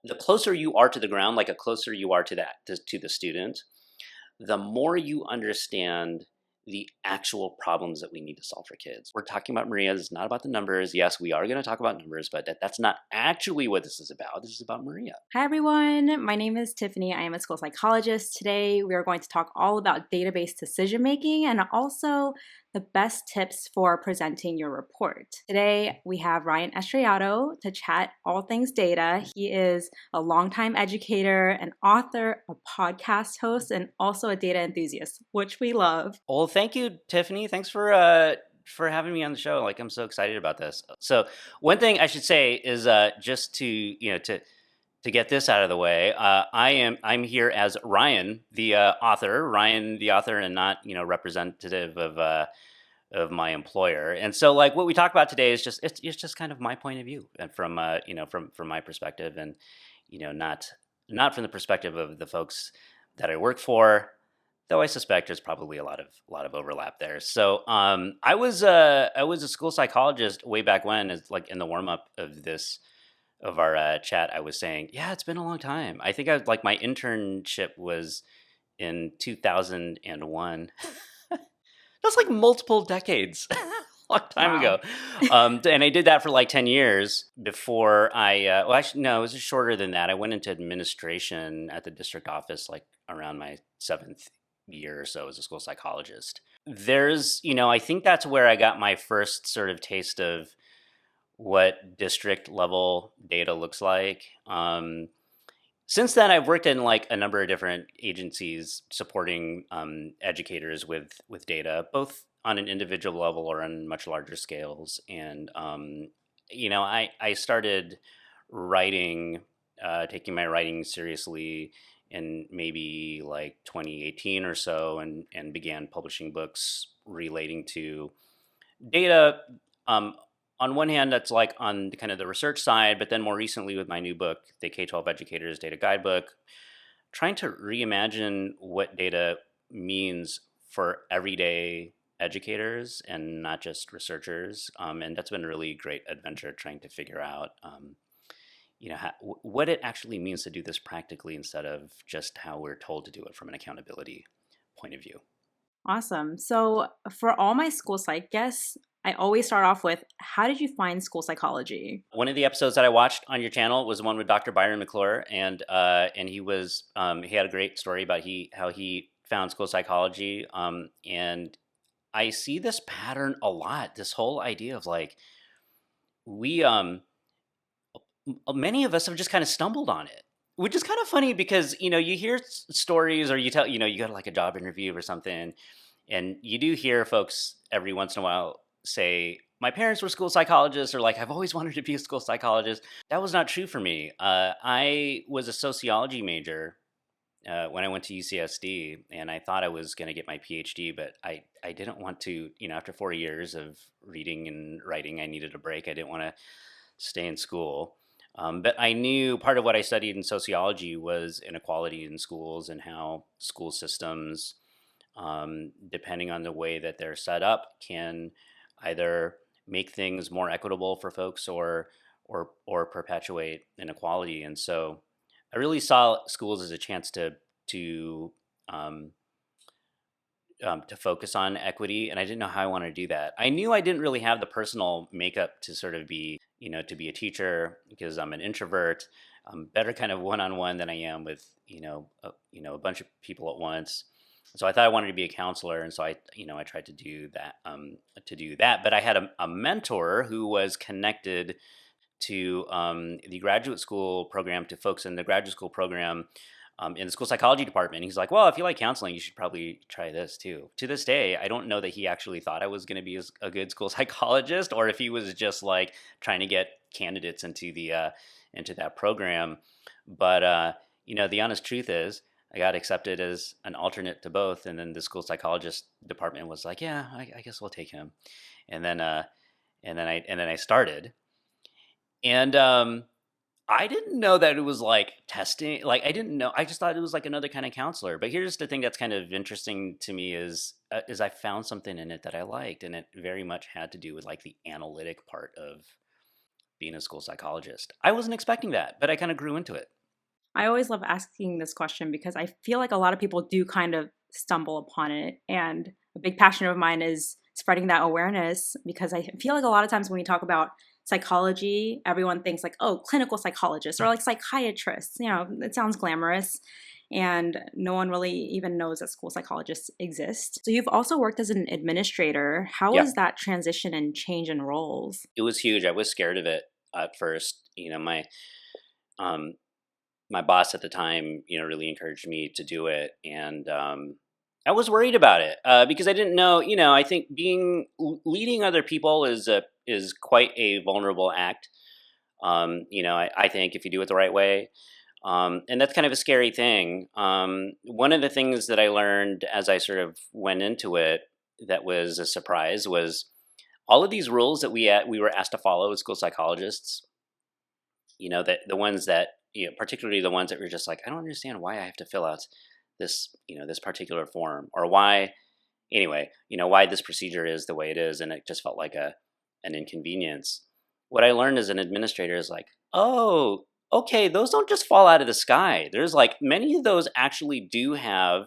the closer you are to the ground, like a closer you are to to the student, the more you understand the actual problems that we need to solve for kids. We're talking about Maria. This is not about the numbers. Yes, we are going to talk about numbers, but that's not actually what this is about. This is about Maria. Hi everyone, my name is Tiffany. I am a school psychologist. Today we are going to talk all about database decision making and also the best tips for presenting your report. Today we have Ryan Estrellado to chat all things data. He is a longtime educator, an author, a podcast host, and also a data enthusiast, which we love. Well, thank you, Tiffany. Thanks for having me on the show. Like, I'm so excited about this. So, one thing I should say is just to get this out of the way, I'm here as Ryan, the author, and not representative of my employer. And so, like, what we talk about today is just it's just kind of my point of view, and from from my perspective, and not from the perspective of the folks that I work for. Though I suspect there's probably a lot of overlap there. So I was a school psychologist way back when, as like in the warm up of our chat. I was saying, yeah, it's been a long time. I think my internship was in 2001. That's like multiple decades. Long time ago. And I did that for like 10 years before well, actually, no, it was shorter than that. I went into administration at the district office like around my 7th year or so as a school psychologist. I think that's where I got my first sort of taste of what district level data looks like. Since then, I've worked in like a number of different agencies supporting educators with data, both on an individual level or on much larger scales. And I started writing, taking my writing seriously in maybe like 2018 or so, and began publishing books relating to data. On one hand, that's like on kind of the research side, but then more recently with my new book, the K-12 Educators Data Guidebook, trying to reimagine what data means for everyday educators and not just researchers. And that's been a really great adventure trying to figure out what it actually means to do this practically instead of just how we're told to do it from an accountability point of view. Awesome. So for all my school psych guests, I always start off with, how did you find school psychology? One of the episodes that I watched on your channel was the one with Dr. Byron McClure, and he had a great story about how he found school psychology, and I see this pattern a lot. This whole idea of like we many of us have just kind of stumbled on it, which is kind of funny because you hear stories, or you tell you go to like a job interview or something, and you do hear folks every once in a while say, my parents were school psychologists, or like, I've always wanted to be a school psychologist. That was not true for me. I was a sociology major when I went to UCSD, and I thought I was going to get my PhD, but I didn't want to, after 4 years of reading and writing, I needed a break. I didn't want to stay in school. But I knew part of what I studied in sociology was inequality in schools and how school systems, depending on the way that they're set up, can either make things more equitable for folks or perpetuate inequality. And so I really saw schools as a chance to focus on equity, and I didn't know how I wanted to do that. I knew I didn't really have the personal makeup to sort of be, to be a teacher, because I'm an introvert. I'm better kind of one-on-one than I am with, a bunch of people at once. So I thought I wanted to be a counselor, and so I tried to do that. But I had a mentor who was connected to the graduate school program, to folks in the graduate school program in the school psychology department. He's like, well, if you like counseling, you should probably try this too. To this day, I don't know that he actually thought I was going to be a good school psychologist, or if he was just like trying to get candidates into that program. But the honest truth is, I got accepted as an alternate to both, and then the school psychologist department was like, "Yeah, I guess we'll take him." And then I started, and I didn't know that it was like testing. Like, I didn't know. I just thought it was like another kind of counselor. But here's the thing that's kind of interesting to me is I found something in it that I liked, and it very much had to do with like the analytic part being a school psychologist. I wasn't expecting that, but I kind of grew into it. I always love asking this question because I feel like a lot of people do kind of stumble upon it. And a big passion of mine is spreading that awareness because I feel like a lot of times when we talk about psychology, everyone thinks like, oh, clinical psychologists or like psychiatrists. You know, it sounds glamorous. And no one really even knows that school psychologists exist. So you've also worked as an administrator. How Yeah, was that transition and change in roles? it was huge. I was scared of it at first. Um, my boss at the time, really encouraged me to do it, and I was worried about it because I didn't know. I think leading other people is quite a vulnerable act. I think if you do it the right way, and that's kind of a scary thing. One of the things that I learned as I sort of went into it that was a surprise was all of these rules that we were asked to follow as school psychologists. That the ones that particularly the ones that were just like, I don't understand why I have to fill out this particular form, or why why this procedure is the way it is, and it just felt like an inconvenience. What I learned as an administrator is like, oh, okay, those don't just fall out of the sky. There's like many of those actually do have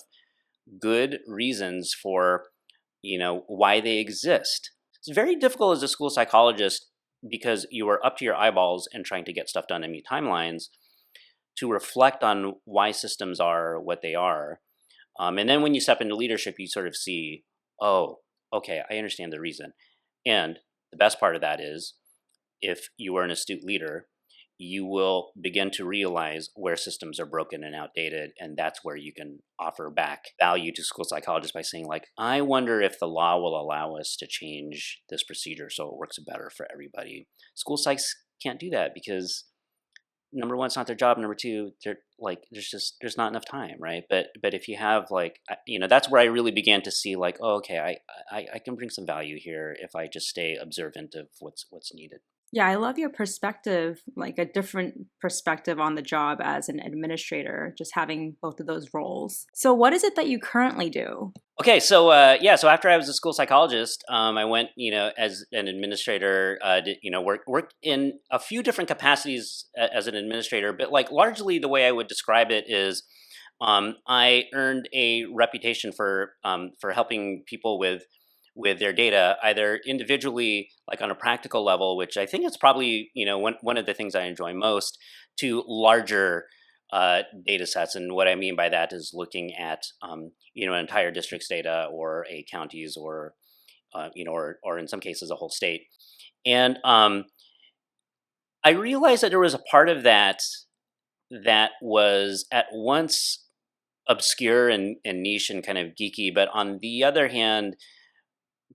good reasons for why they exist. It's very difficult as a school psychologist because you are up to your eyeballs and trying to get stuff done and meet timelines to reflect on why systems are what they are. And then when you step into leadership, you sort of see, oh, okay, I understand the reason. And the best part of that is if you are an astute leader, you will begin to realize where systems are broken and outdated. And that's where you can offer back value to school psychologists by saying, like, I wonder if the law will allow us to change this procedure so it works better for everybody. School psychs can't do that because number one, it's not their job. Number two, they're like, there's not enough time, right? But if you have like, that's where I really began to see like, oh, okay, I can bring some value here if I just stay observant of what's needed. Yeah, I love your perspective, like a different perspective on the job as an administrator, just having both of those roles. So, what is it that you currently do? Okay, so so after I was a school psychologist, I went, as an administrator, did, worked in a few different capacities as an administrator, but like largely the way I would describe it is, I earned a reputation for helping people with their data, either individually, like on a practical level, which I think is probably one of the things I enjoy most, to larger data sets. And what I mean by that is looking at an entire district's data, or a county's, or or in some cases a whole state. And I realized that there was a part of that that was at once obscure and niche and kind of geeky, but on the other hand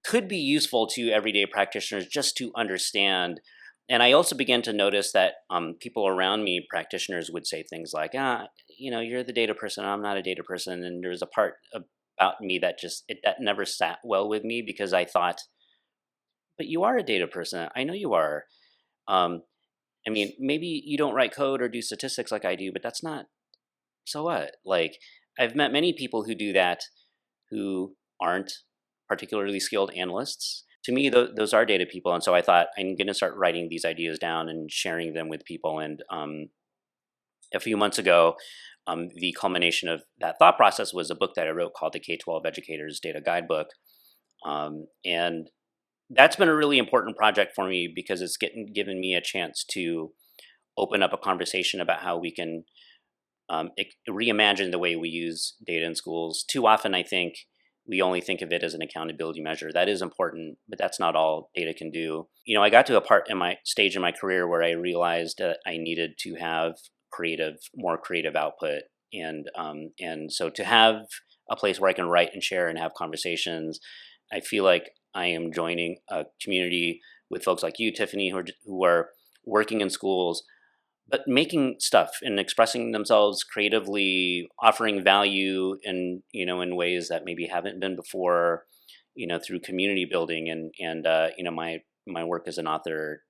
could be useful to everyday practitioners just to understand. And I also began to notice that people around me, practitioners, would say things like, you're the data person, I'm not a data person. And there was a part about me that that never sat well with me, because I thought, but you are a data person. I know you are. Um, I mean, maybe you don't write code or do statistics like I do, but that's not, so what? Like, I've met many people who do that who aren't particularly skilled analysts. To me, those are data people. And so I thought, I'm going to start writing these ideas down and sharing them with people. And a few months ago, the culmination of that thought process was a book that I wrote called the K-12 Educators Data Guidebook. And that's been a really important project for me because it's given me a chance to open up a conversation about how we can reimagine the way we use data in schools. Too often, I think, we only think of it as an accountability measure. That is important, but that's not all data can do. I got to a part in my stage in my career where I realized that I needed to have more creative output, and so to have a place where I can write and share and have conversations, I feel like I am joining a community with folks like you, Tiffany, who are working in schools, but making stuff and expressing themselves creatively, offering value in ways that maybe haven't been before, through community building, and my work as an author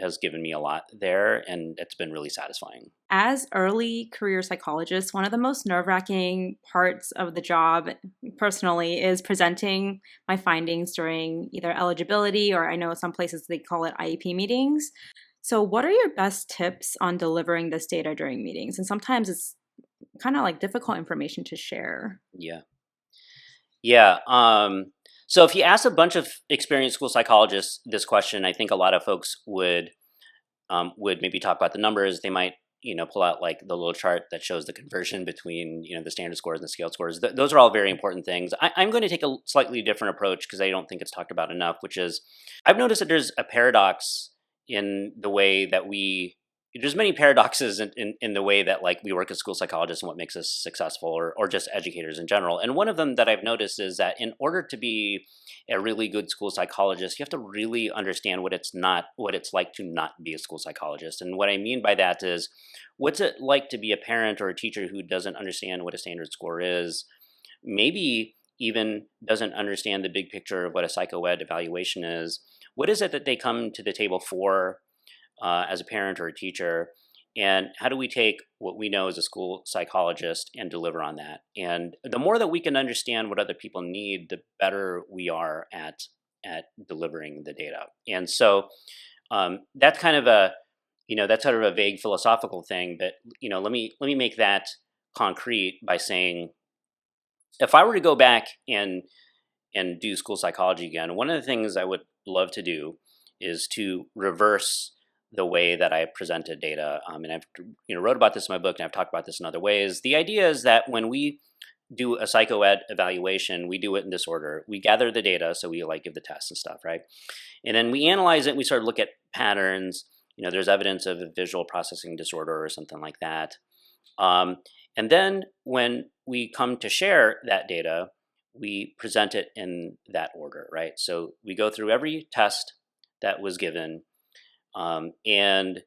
has given me a lot there, and it's been really satisfying. As early career psychologists, one of the most nerve-wracking parts of the job personally is presenting my findings during either eligibility, or I know some places they call it IEP meetings. So, what are your best tips on delivering this data during meetings? And sometimes it's kind of like difficult information to share. Yeah. Yeah. So if you ask a bunch of experienced school psychologists this question, I think a lot of folks would maybe talk about the numbers. They might, pull out like the little chart that shows the conversion between, the standard scores and the scaled scores. Those are all very important things. I'm going to take a slightly different approach because I don't think it's talked about enough, which is I've noticed that there's a paradox in the way that there's many paradoxes in the way that like we work as school psychologists and what makes us successful or just educators in general. And one of them that I've noticed is that in order to be a really good school psychologist, you have to really understand what it's like to not be a school psychologist. And what I mean by that is, what's it like to be a parent or a teacher who doesn't understand what a standard score is, maybe even doesn't understand the big picture of what a psychoed evaluation is. What is it that they come to the table for as a parent or a teacher? And how do we take what we know as a school psychologist and deliver on that? And the more that we can understand what other people need, the better we are at delivering the data. And so that's kind of that's sort of a vague philosophical thing. But let me make that concrete by saying, if I were to go back and do school psychology again, one of the things I would love to do is to reverse the way that I presented data. And I've wrote about this in my book, and I've talked about this in other ways. The idea is that when we do a psychoed evaluation, we do it in this order. We gather the data, so we like give the tests and stuff, right? And then we analyze it, and we sort of look at patterns. There's evidence of a visual processing disorder or something like that. And then when we come to share that data, we present it in that order, right? So we go through every test that was given, and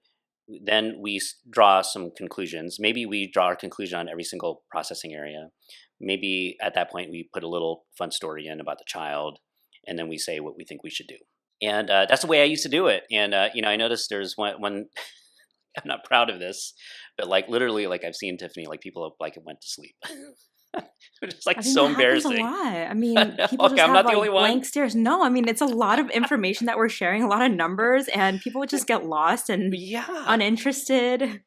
then we draw some conclusions. Maybe we draw our conclusion on every single processing area. Maybe at that point we put a little fun story in about the child, and then we say what we think we should do. And that's the way I used to do it. And I noticed there's one I'm not proud of this, but like literally, like I've seen Tiffany, like people have like went to sleep. It's like I mean, so that happens a embarrassing. lot. I mean, people Okay, just I'm have not the only like one. blank stares. No, I mean, it's a lot of information that we're sharing, a lot of numbers, and people would just get lost and Yeah. uninterested.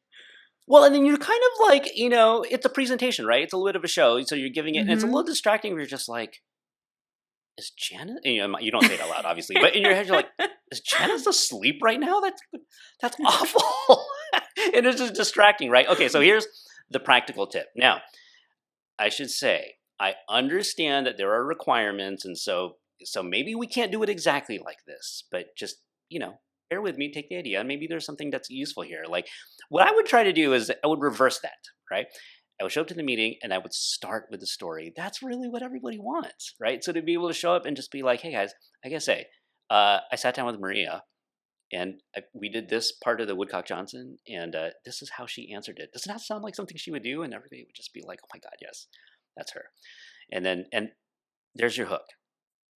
Well, and then you're kind of like, it's a presentation, right? It's a little bit of a show, so you're giving it, and it's a little Hmm. distracting. Where you're just like, is Janice? And, you don't say it out loud, obviously, but in your head, you're like, is Janice asleep right now? That's awful, and it's just distracting, right? Okay, so here's the practical tip. Now, I should say, I understand that there are requirements, and so maybe we can't do it exactly like this, but just bear with me, take the idea. Maybe there's something that's useful here. Like, what I would try to do is I would reverse that, right? I would show up to the meeting and I would start with the story. That's really what everybody wants, right? So to be able to show up and just be like, hey guys, I gotta say, I sat down with Maria and we did this part of the Woodcock Johnson, and this is how she answered it. Does it not sound like something she would do? And everybody would just be like, oh my God, yes, that's her. And there's your hook.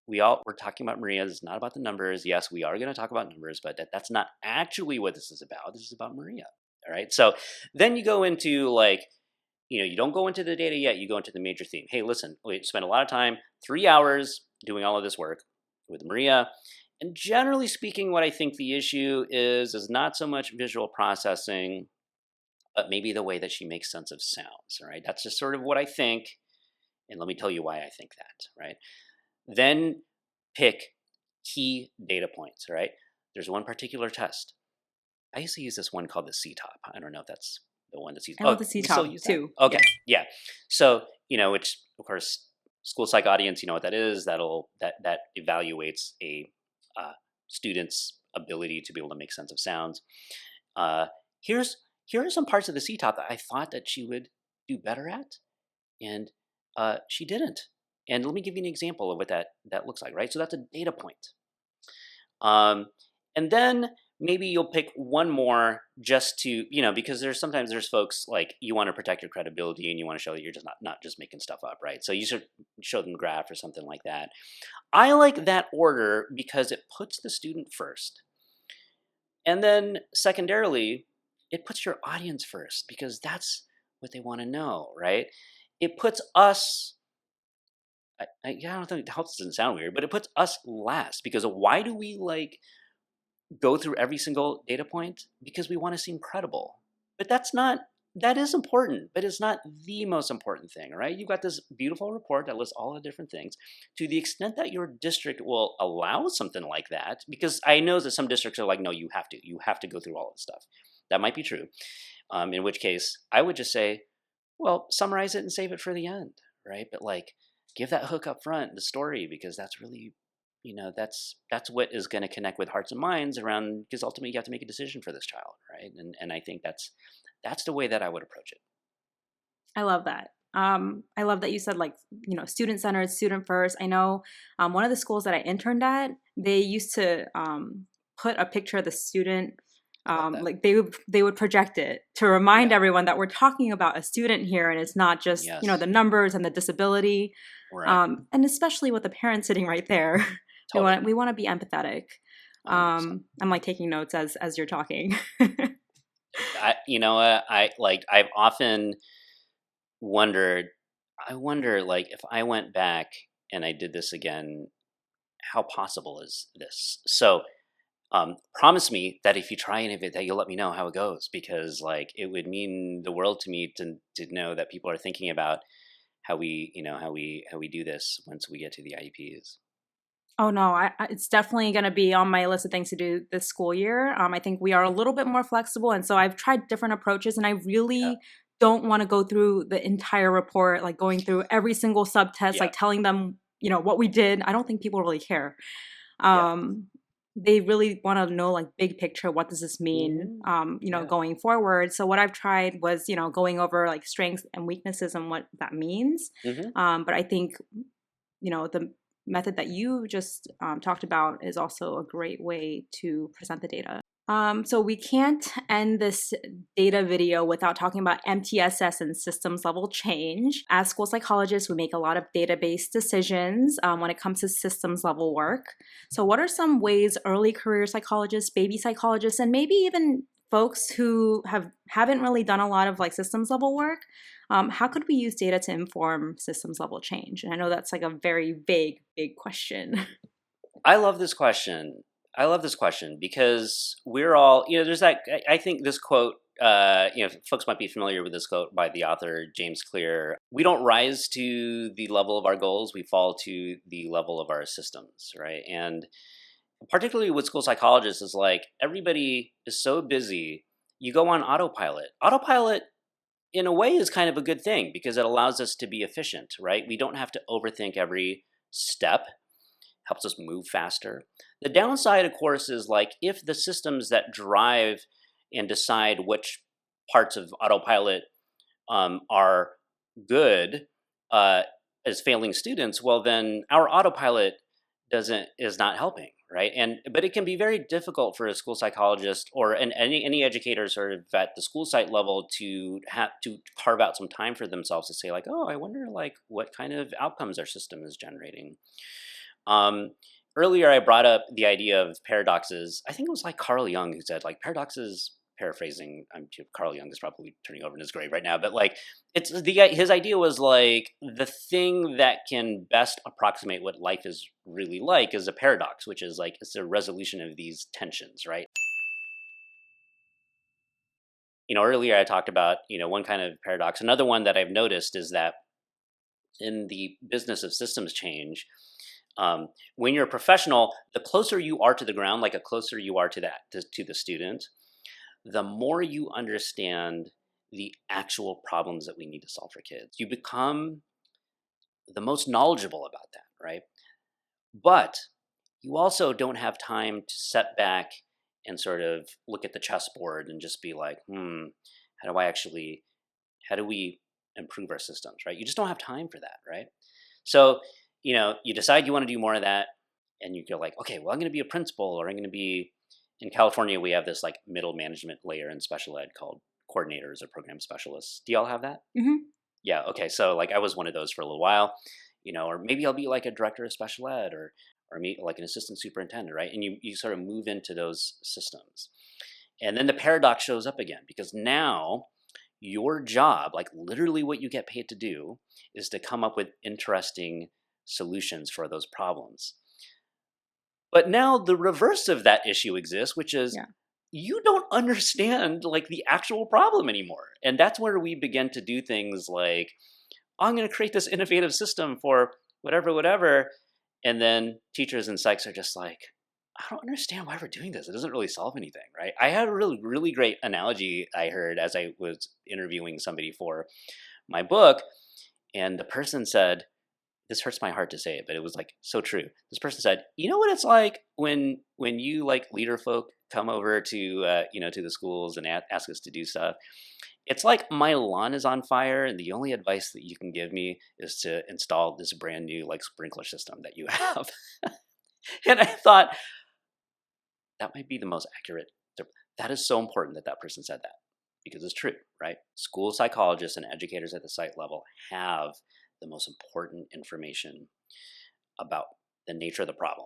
We're talking about Maria. This is not about the numbers. Yes, we are going to talk about numbers, but that's not actually what this is about. This is about Maria. All right. So then you go into like, you don't go into the data yet. You go into the major theme. Hey, listen, we spent a lot of time, 3 hours doing all of this work with Maria. And generally speaking, what I think the issue is not so much visual processing, but maybe the way that she makes sense of sounds. All right. That's just sort of what I think. And let me tell you why I think that. Right. Then pick key data points, right? There's one particular test. I used to use this one called the CTOP. I don't know if that's the one that's used. I Oh, love the C you still top use that? too. Okay, Yes. yeah. So, which of course, school psych audience, you know what that is. That evaluates a student's ability to be able to make sense of sounds. Uh, here's here are some parts of the CTOP that I thought that she would do better at, and she didn't. And let me give you an example of what that looks like, right? So that's a data point. Um, and then maybe you'll pick one more just to, because sometimes there's folks like you want to protect your credibility and you want to show that you're just not just making stuff up, right? So you should show them a graph or something like that. I like that order because it puts the student first. And then secondarily, it puts your audience first because that's what they want to know, right? It puts us yeah, I don't think it helps. Doesn't sound weird, but it puts us last because why do we like go through every single data point because we want to seem credible. But that is important, but it's not the most important thing, right? You've got this beautiful report that lists all the different things. To the extent that your district will allow something like that, because I know that some districts are like, no, you have to go through all this stuff. That might be true. In which case, I would just say, well, summarize it and save it for the end, right? But like, give that hook up front, the story, because that's really, that's what is going to connect with hearts and minds around. Because ultimately, you have to make a decision for this child, right? And I think that's the way that I would approach it. I love that. I love that you said like, student centered, student first. I know one of the schools that I interned at, they used to put a picture of the student. Like they would project it to remind everyone that we're talking about a student here, and it's not just Yes. the numbers and the disability, Right. and especially with the parent sitting right there. Totally. we want to be empathetic. 100%. I'm like taking notes as you're talking. I've often wondered. I wonder, like, if I went back and I did this again, how possible is this? So, promise me that if you try any of it, that you'll let me know how it goes, because like it would mean the world to me to know that people are thinking about how we do this once we get to the IEPs. Oh no, it's definitely going to be on my list of things to do this school year. I think we are a little bit more flexible, and so I've tried different approaches, and I Yeah. really don't want to go through the entire report, like going through every single subtest, Yeah. like telling them, what we did. I don't think people really care. Yeah. Um, they really want to know like big picture, what does this mean, Yeah. going forward. So what I've tried was, going over like strengths and weaknesses and what that means. Hmm. But I think the method that you just talked about is also a great way to present the data. So we can't end this data video without talking about MTSS and systems level change. As school psychologists, we make a lot of database decisions when it comes to systems level work. So what are some ways early career psychologists, baby psychologists, and maybe even folks who haven't really done a lot of like systems level work, how could we use data to inform systems level change? And I know that's like a very vague, big question. I love this question. I love this question because we're all, there's that, I think this quote, folks might be familiar with this quote by the author James Clear. We don't rise to the level of our goals, we fall to the level of our systems, right? And particularly with school psychologists is like everybody is so busy, you go on autopilot. Autopilot in a way is kind of a good thing because it allows us to be efficient, right? We don't have to overthink every step, helps us move faster. The downside, of course, is like if the systems that drive and decide which parts of autopilot are good uh, as failing students, well, then our autopilot is not helping, right? But it can be very difficult for a school psychologist or any educator sort of at the school site level to have to carve out some time for themselves to say like, oh, I wonder like what kind of outcomes our system is generating. Um, Earlier, I brought up the idea of paradoxes. I think it was like Carl Jung who said like paradoxes. Paraphrasing, Carl Jung is probably turning over in his grave right now, but like his idea was like the thing that can best approximate what life is really like is a paradox, which is like it's a resolution of these tensions, right? Earlier I talked about one kind of paradox. Another one that I've noticed is that in the business of systems change, when you're a professional, the closer you are to the ground, like a closer you are to to the student, the more you understand the actual problems that we need to solve for kids. You become the most knowledgeable about that, right? But you also don't have time to set back and sort of look at the chessboard and just be like, how do I actually, how do we improve our systems, right? You just don't have time for that, right? So, you decide you want to do more of that, and you go like, okay, well, I'm going to be a principal, or I'm going to be, in California, we have this like middle management layer in special ed called coordinators or program specialists. Do y'all have that? Hmm. Yeah. Okay. So like I was one of those for a little while, or maybe I'll be like a director of special ed or me like an assistant superintendent, right? And you sort of move into those systems. And then the paradox shows up again because now your job, like literally what you get paid to do, is to come up with interesting solutions for those problems. But now the reverse of that issue exists, which is Yeah. you don't understand like the actual problem anymore. And that's where we begin to do things like, I'm going to create this innovative system for whatever, whatever. And then teachers and psychs are just like, I don't understand why we're doing this. It doesn't really solve anything, right? I had a really, really great analogy I heard as I was interviewing somebody for my book. And the person said, this hurts my heart to say it, but it was like so true. This person said, "You know what it's like when you like leader folk come over to to the schools and ask us to do stuff. It's like my lawn is on fire, and the only advice that you can give me is to install this brand new like sprinkler system that you have." And I thought that might be the most accurate. That is so important that that person said that because it's true, right? School psychologists and educators at the site level have the most important information about the nature of the problem.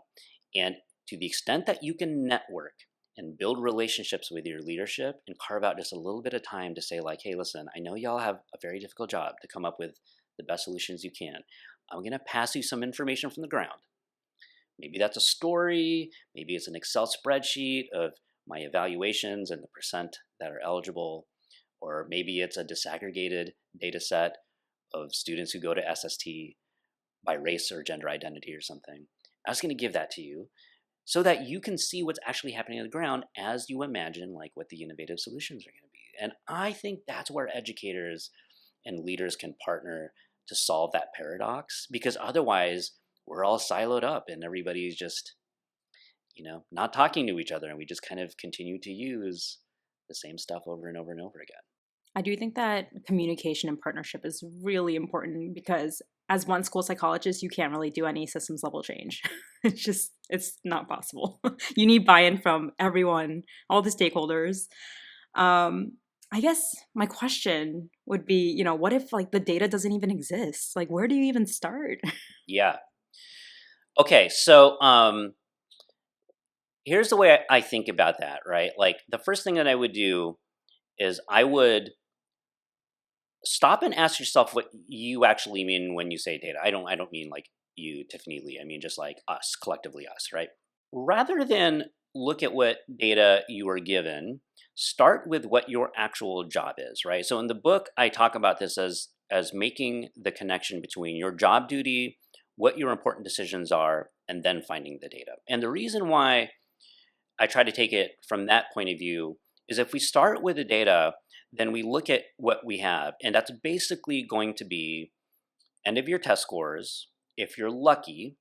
And to the extent that you can network and build relationships with your leadership and carve out just a little bit of time to say like, hey, listen, I know y'all have a very difficult job to come up with the best solutions you can. I'm going to pass you some information from the ground. Maybe that's a story, maybe it's an Excel spreadsheet of my evaluations and the percent that are eligible, or maybe it's a disaggregated data set of students who go to SST by race or gender identity or something. I was going to give that to you so that you can see what's actually happening on the ground as you imagine like what the innovative solutions are going to be. And I think that's where educators and leaders can partner to solve that paradox, because otherwise we're all siloed up and everybody's just, not talking to each other, and we just kind of continue to use the same stuff over and over and over again. I do think that communication and partnership is really important because as one school psychologist, you can't really do any systems level change. It's not possible. You need buy-in from everyone, all the stakeholders. I guess my question would be, what if like the data doesn't even exist? Like, where do you even start? Yeah. Okay, so here's the way I think about that, right? Like the first thing that I would do is I would stop and ask yourself what you actually mean when you say data. I don't mean like you, Tiffany Lee. I mean just like us, collectively us, right? Rather than look at what data you are given, start with what your actual job is, right? So in the book, I talk about this as making the connection between your job duty, what your important decisions are, and then finding the data. And the reason why I try to take it from that point of view is if we start with the data, then we look at what we have, and that's basically going to be end of year test scores, if you're lucky,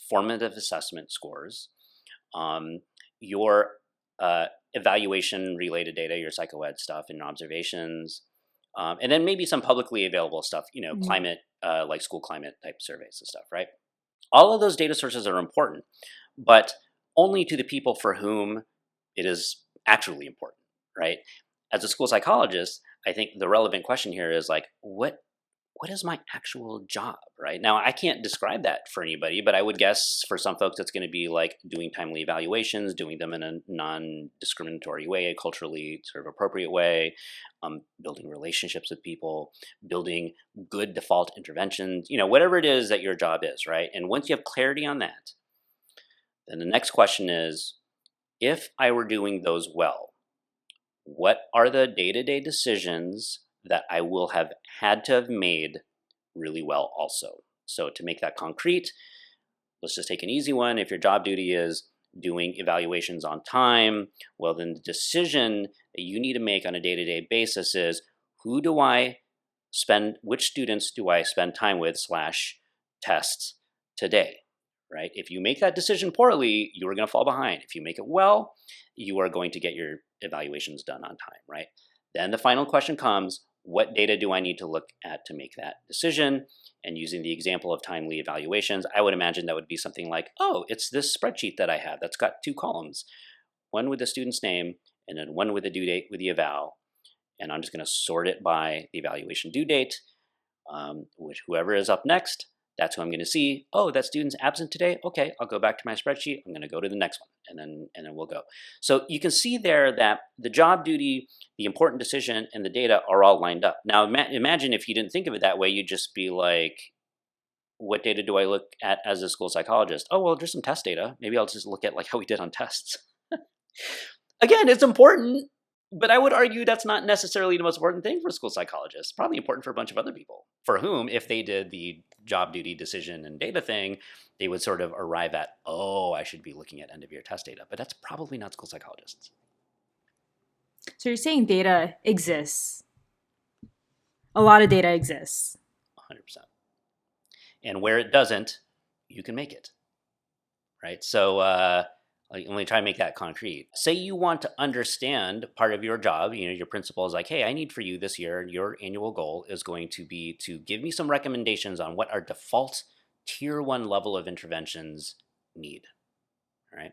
formative assessment scores, your evaluation related data, your psychoed stuff and observations, and then maybe some publicly available stuff, Mhm. climate, like school climate type surveys and stuff, right? All of those data sources are important, but only to the people for whom it is actually important, right? As a school psychologist, I think the relevant question here is like, what is my actual job, right? Now, I can't describe that for anybody, but I would guess for some folks, it's going to be like doing timely evaluations, doing them in a non-discriminatory way, a culturally sort of appropriate way, building relationships with people, building good default interventions, whatever it is that your job is, right? And once you have clarity on that, then the next question is, if I were doing those well, what are the day-to-day decisions that I will have had to have made really well also? So to make that concrete, let's just take an easy one. If your job duty is doing evaluations on time, well, then the decision that you need to make on a day-to-day basis is, which students do I spend time with / tests today, right? If you make that decision poorly, you are going to fall behind. If you make it well, you are going to get your evaluations done on time, right? Then the final question comes, what data do I need to look at to make that decision? And using the example of timely evaluations, I would imagine that would be something like, oh, it's this spreadsheet that I have that's got 2 columns, one with the student's name and then one with the due date with the eval. And I'm just going to sort it by the evaluation due date, which whoever is up next, that's who I'm going to see. Oh, that student's absent today. Okay, I'll go back to my spreadsheet. I'm going to go to the next one, and then we'll go. So you can see there that the job duty, the important decision, and the data are all lined up. Now imagine if you didn't think of it that way, you'd just be like, what data do I look at as a school psychologist? Oh, well, there's some test data. Maybe I'll just look at like how we did on tests. Again, it's important, but I would argue that's not necessarily the most important thing for school psychologists. Probably important for a bunch of other people for whom, if they did the job duty decision and data thing, they would sort of arrive at, oh, I should be looking at end of year test data. But that's probably not school psychologists. So you're saying data exists. A lot of data exists. 100%. And where it doesn't, you can make it, right? So let me try to make that concrete. Say you want to understand part of your job, your principal is like, hey, I need for you this year, your annual goal is going to be to give me some recommendations on what our default tier 1 level of interventions need, all right?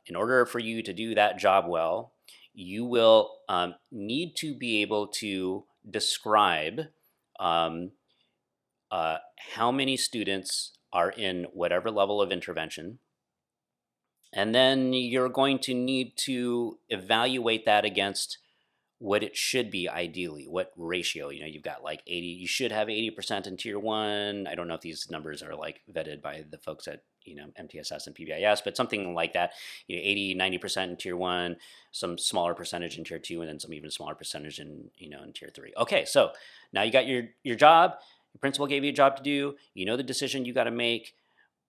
In order for you to do that job well, you will need to be able to describe how many students are in whatever level of intervention. And then you're going to need to evaluate that against what it should be ideally, what ratio. You've got like 80, you should have 80% in tier 1. I don't know if these numbers are like vetted by the folks at MTSS and PBIS, but something like that, 80, 90% in tier 1, some smaller percentage in tier 2, and then some even smaller percentage in tier 3. Okay, so now you got your job, your principal gave you a job to do, the decision you got to make.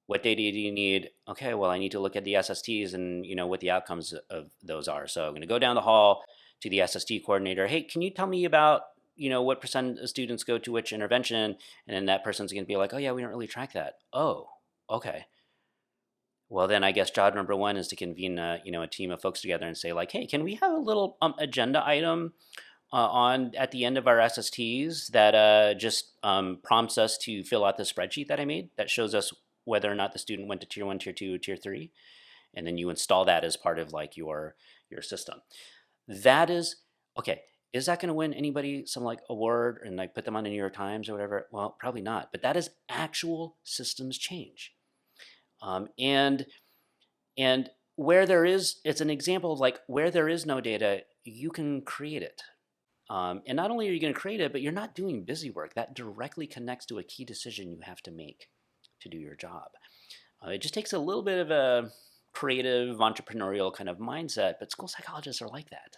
What data do you need? Okay, well, I need to look at the SSTs and what the outcomes of those are. So I'm going to go down the hall to the SST coordinator. Hey, can you tell me about what percent of students go to which intervention? And then that person's going to be like, oh yeah, we don't really track that. Oh, okay. Well, then I guess job number 1 is to convene a team of folks together and say like, hey, can we have a little agenda item on at the end of our SSTs that just prompts us to fill out the spreadsheet that I made that shows us whether or not the student went to tier 1, tier 2, tier 3, and then you install that as part of like your system. That is okay. Is that going to win anybody some like award and like put them on the New York Times or whatever? Well, probably not. But that is actual systems change, and where there is, it's an example of like where there is no data, you can create it. And not only are you going to create it, but you're not doing busy work. That directly connects to a key decision you have to make to do your job. It just takes a little bit of a creative, entrepreneurial kind of mindset, but school psychologists are like that.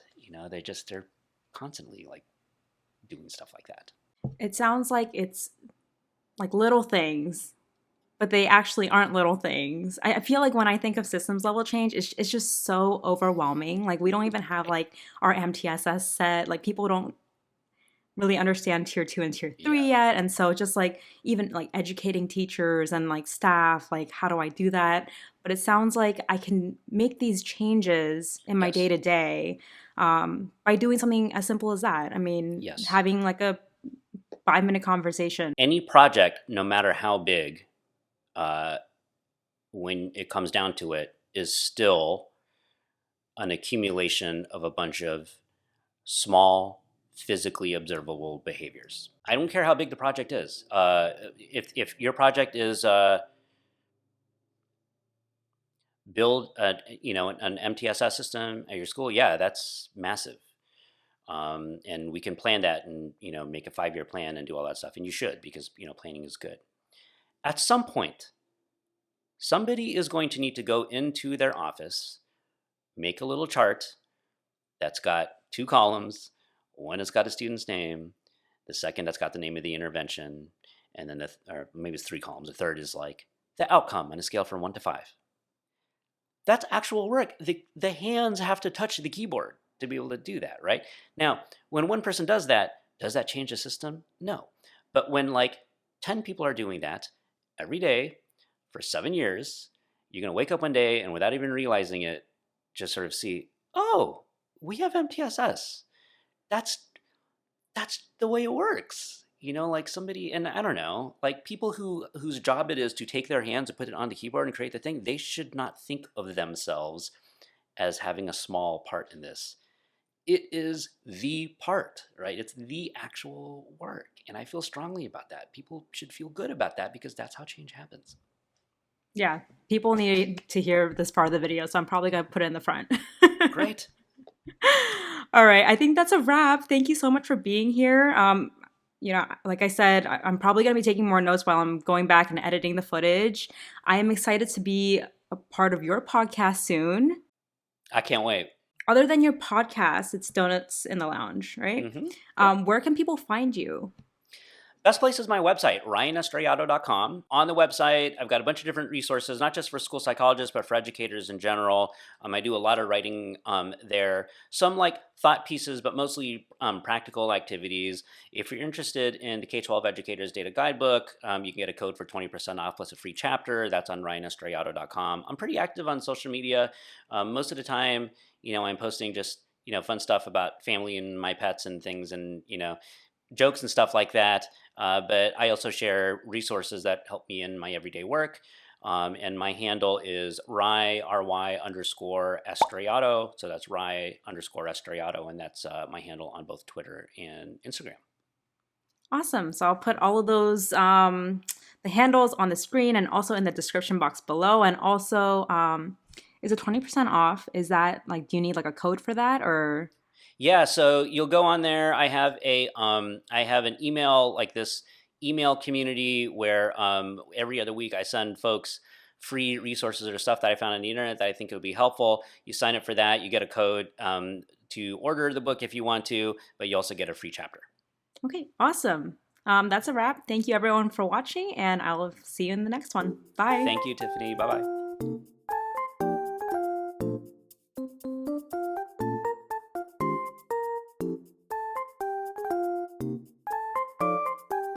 They're constantly like doing stuff like that. It sounds like it's like little things, but they actually aren't little things. I feel like when I think of systems level change, it's just so overwhelming. Like we don't even have like our MTSS set. Like people don't really understand tier 2 and tier 3 yet. And so just like even like educating teachers and like staff, like how do I do that? But it sounds like I can make these changes in my day to day by doing something as simple as that. I mean, having like a 5-minute conversation. Any project, no matter how big, when it comes down to it, is still an accumulation of a bunch of small, physically observable behaviors. I don't care how big the project is. If your project is build an MTSS system at your school, yeah, that's massive. And we can plan that and make a 5-year plan and do all that stuff. And you should, because planning is good. At some point, somebody is going to need to go into their office, make a little chart that's got 2 columns. One has got a student's name, the second that's got the name of the intervention, and then or maybe it's 3 columns. The third is like the outcome on a scale from 1 to 5. That's actual work. The hands have to touch the keyboard to be able to do that, right? Now, when one person does that change the system? No. But when like 10 people are doing that every day for 7 years, you're going to wake up one day and without even realizing it, just sort of see, oh, we have MTSS. That's the way it works. Like somebody, and I don't know, like people whose job it is to take their hands and put it on the keyboard and create the thing, they should not think of themselves as having a small part in this. It is the part, right? It's the actual work. And I feel strongly about that. People should feel good about that because that's how change happens. Yeah, people need to hear this part of the video, so I'm probably going to put it in the front. Great. All right, I think that's a wrap. Thank you so much for being here. like I said, I'm probably going to be taking more notes while I'm going back and editing the footage. I am excited to be a part of your podcast soon. I can't wait. Other than your podcast, it's Donuts in the Lounge, right? Yep. Where can people find you? Best place is my website, ryanestrellado.com. On the website, I've got a bunch of different resources, not just for school psychologists, but for educators in general. I do a lot of writing there, some like thought pieces, but mostly practical activities. If you're interested in the K-12 Educators Data Guidebook, you can get a code for 20% off plus a free chapter. That's on ryanestrellado.com. I'm pretty active on social media. Most of the time, I'm posting just, fun stuff about family and my pets and things and, jokes and stuff like that. But I also share resources that help me in my everyday work. And my handle is ry underscore Estrellado. So that's ry underscore Estrellado. And that's my handle on both Twitter and Instagram. Awesome. So I'll put all of those, the handles on the screen and also in the description box below. And also, is it 20% off? Is that like, do you need like a code for that or? Yeah, so you'll go on there. I have an email, like this email community where every other week I send folks free resources or stuff that I found on the internet that I think would be helpful. You sign up for that, you get a code to order the book if you want to, but you also get a free chapter. Okay, awesome. That's a wrap. Thank you everyone for watching, and I'll see you in the next one. Bye. Thank you, Tiffany. Bye-bye.